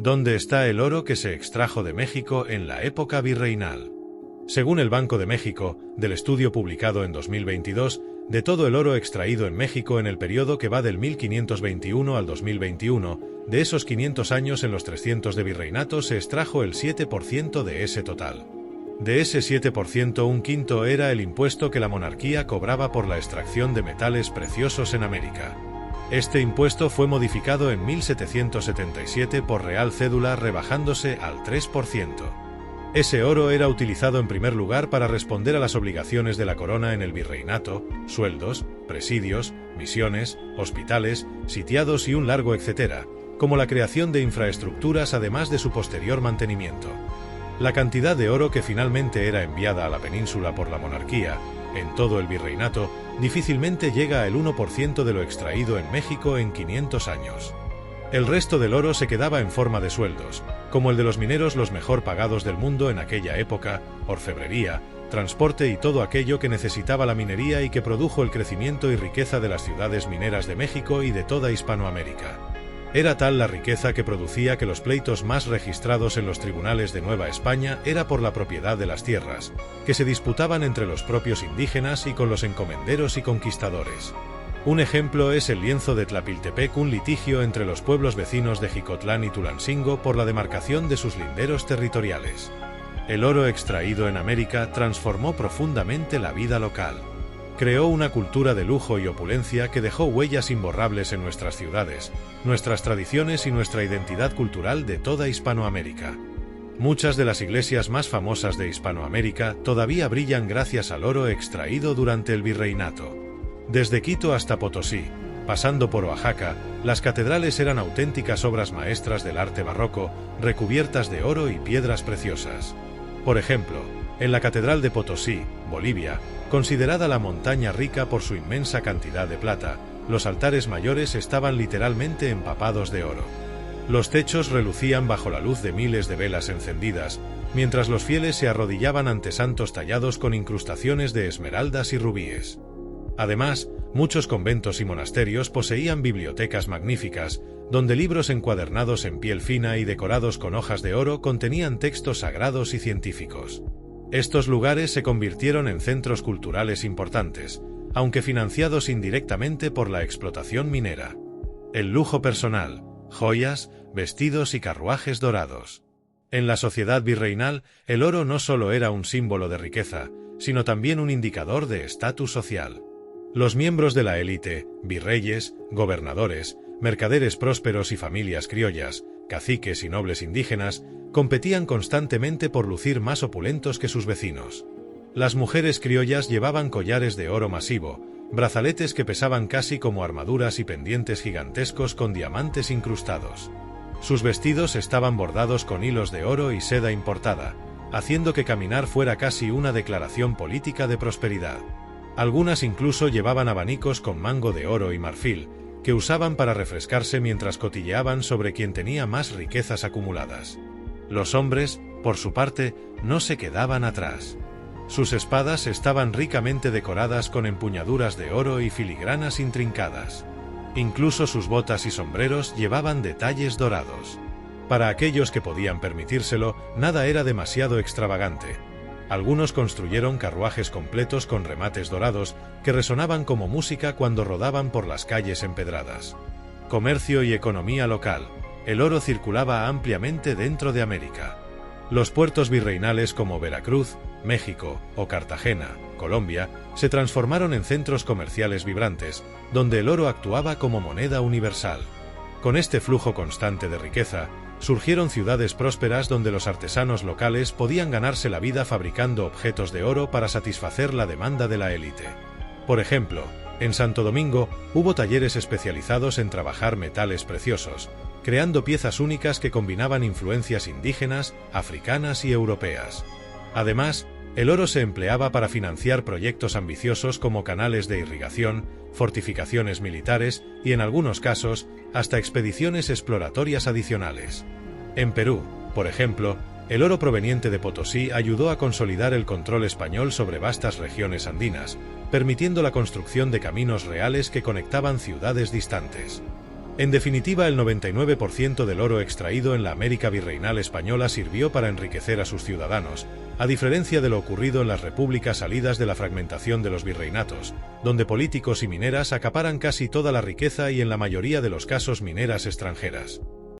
¿Dónde está el oro que se extrajo de México en la época virreinal? Según el Banco de México, del estudio publicado en 2022, de todo el oro extraído en México en el periodo que va del 1521 al 2021, de esos 500 años en los 300 de virreinato se extrajo el 7% de ese total. De ese 7%, un quinto era el impuesto que la monarquía cobraba por la extracción de metales preciosos en América. Este impuesto fue modificado en 1777 por Real Cédula, rebajándose al 3%. Ese oro era utilizado en primer lugar para responder a las obligaciones de la corona en el virreinato: sueldos, presidios, misiones, hospitales, sitiados y un largo etcétera, como la creación de infraestructuras además de su posterior mantenimiento. La cantidad de oro que finalmente era enviada a la península por la monarquía, en todo el virreinato, difícilmente llega al 1% de lo extraído en México en 500 años. El resto del oro se quedaba en forma de sueldos, como el de los mineros los mejor pagados del mundo en aquella época, orfebrería, transporte y todo aquello que necesitaba la minería y que produjo el crecimiento y riqueza de las ciudades mineras de México y de toda Hispanoamérica. Era tal la riqueza que producía que los pleitos más registrados en los tribunales de Nueva España era por la propiedad de las tierras, que se disputaban entre los propios indígenas y con los encomenderos y conquistadores. Un ejemplo es el lienzo de Tlapiltepec, un litigio entre los pueblos vecinos de Jicotlán y Tulancingo por la demarcación de sus linderos territoriales. El oro extraído en América transformó profundamente la vida local. Creó una cultura de lujo y opulencia que dejó huellas imborrables en nuestras ciudades, nuestras tradiciones y nuestra identidad cultural de toda Hispanoamérica. Muchas de las iglesias más famosas de Hispanoamérica todavía brillan gracias al oro extraído durante el virreinato. Desde Quito hasta Potosí, pasando por Oaxaca, las catedrales eran auténticas obras maestras del arte barroco, recubiertas de oro y piedras preciosas. Por ejemplo, en la Catedral de Potosí, Bolivia, considerada la montaña rica por su inmensa cantidad de plata, los altares mayores estaban literalmente empapados de oro. Los techos relucían bajo la luz de miles de velas encendidas, mientras los fieles se arrodillaban ante santos tallados con incrustaciones de esmeraldas y rubíes. Además, muchos conventos y monasterios poseían bibliotecas magníficas, donde libros encuadernados en piel fina y decorados con hojas de oro contenían textos sagrados y científicos. Estos lugares se convirtieron en centros culturales importantes, aunque financiados indirectamente por la explotación minera. El lujo personal, joyas, vestidos y carruajes dorados. En la sociedad virreinal, el oro no solo era un símbolo de riqueza, sino también un indicador de estatus social. Los miembros de la élite, virreyes, gobernadores, mercaderes prósperos y familias criollas, caciques y nobles indígenas, competían constantemente por lucir más opulentos que sus vecinos. Las mujeres criollas llevaban collares de oro masivo, brazaletes que pesaban casi como armaduras y pendientes gigantescos con diamantes incrustados. Sus vestidos estaban bordados con hilos de oro y seda importada, haciendo que caminar fuera casi una declaración política de prosperidad. Algunas incluso llevaban abanicos con mango de oro y marfil, que usaban para refrescarse mientras cotilleaban sobre quien tenía más riquezas acumuladas. Los hombres, por su parte, no se quedaban atrás. Sus espadas estaban ricamente decoradas con empuñaduras de oro y filigranas intrincadas. Incluso sus botas y sombreros llevaban detalles dorados. Para aquellos que podían permitírselo, nada era demasiado extravagante. Algunos construyeron carruajes completos con remates dorados que resonaban como música cuando rodaban por las calles empedradas. Comercio y economía local. El oro circulaba ampliamente dentro de América. Los puertos virreinales como Veracruz, México o Cartagena, Colombia, se transformaron en centros comerciales vibrantes, donde el oro actuaba como moneda universal. Con este flujo constante de riqueza, surgieron ciudades prósperas donde los artesanos locales podían ganarse la vida fabricando objetos de oro para satisfacer la demanda de la élite. Por ejemplo, en Santo Domingo hubo talleres especializados en trabajar metales preciosos, creando piezas únicas que combinaban influencias indígenas, africanas y europeas. Además, el oro se empleaba para financiar proyectos ambiciosos como canales de irrigación, fortificaciones militares y, en algunos casos, hasta expediciones exploratorias adicionales. En Perú, por ejemplo, el oro proveniente de Potosí ayudó a consolidar el control español sobre vastas regiones andinas, permitiendo la construcción de caminos reales que conectaban ciudades distantes. En definitiva, el 99% del oro extraído en la América virreinal española sirvió para enriquecer a sus ciudadanos, a diferencia de lo ocurrido en las repúblicas salidas de la fragmentación de los virreinatos, donde políticos y mineras acaparan casi toda la riqueza y en la mayoría de los casos mineras extranjeras.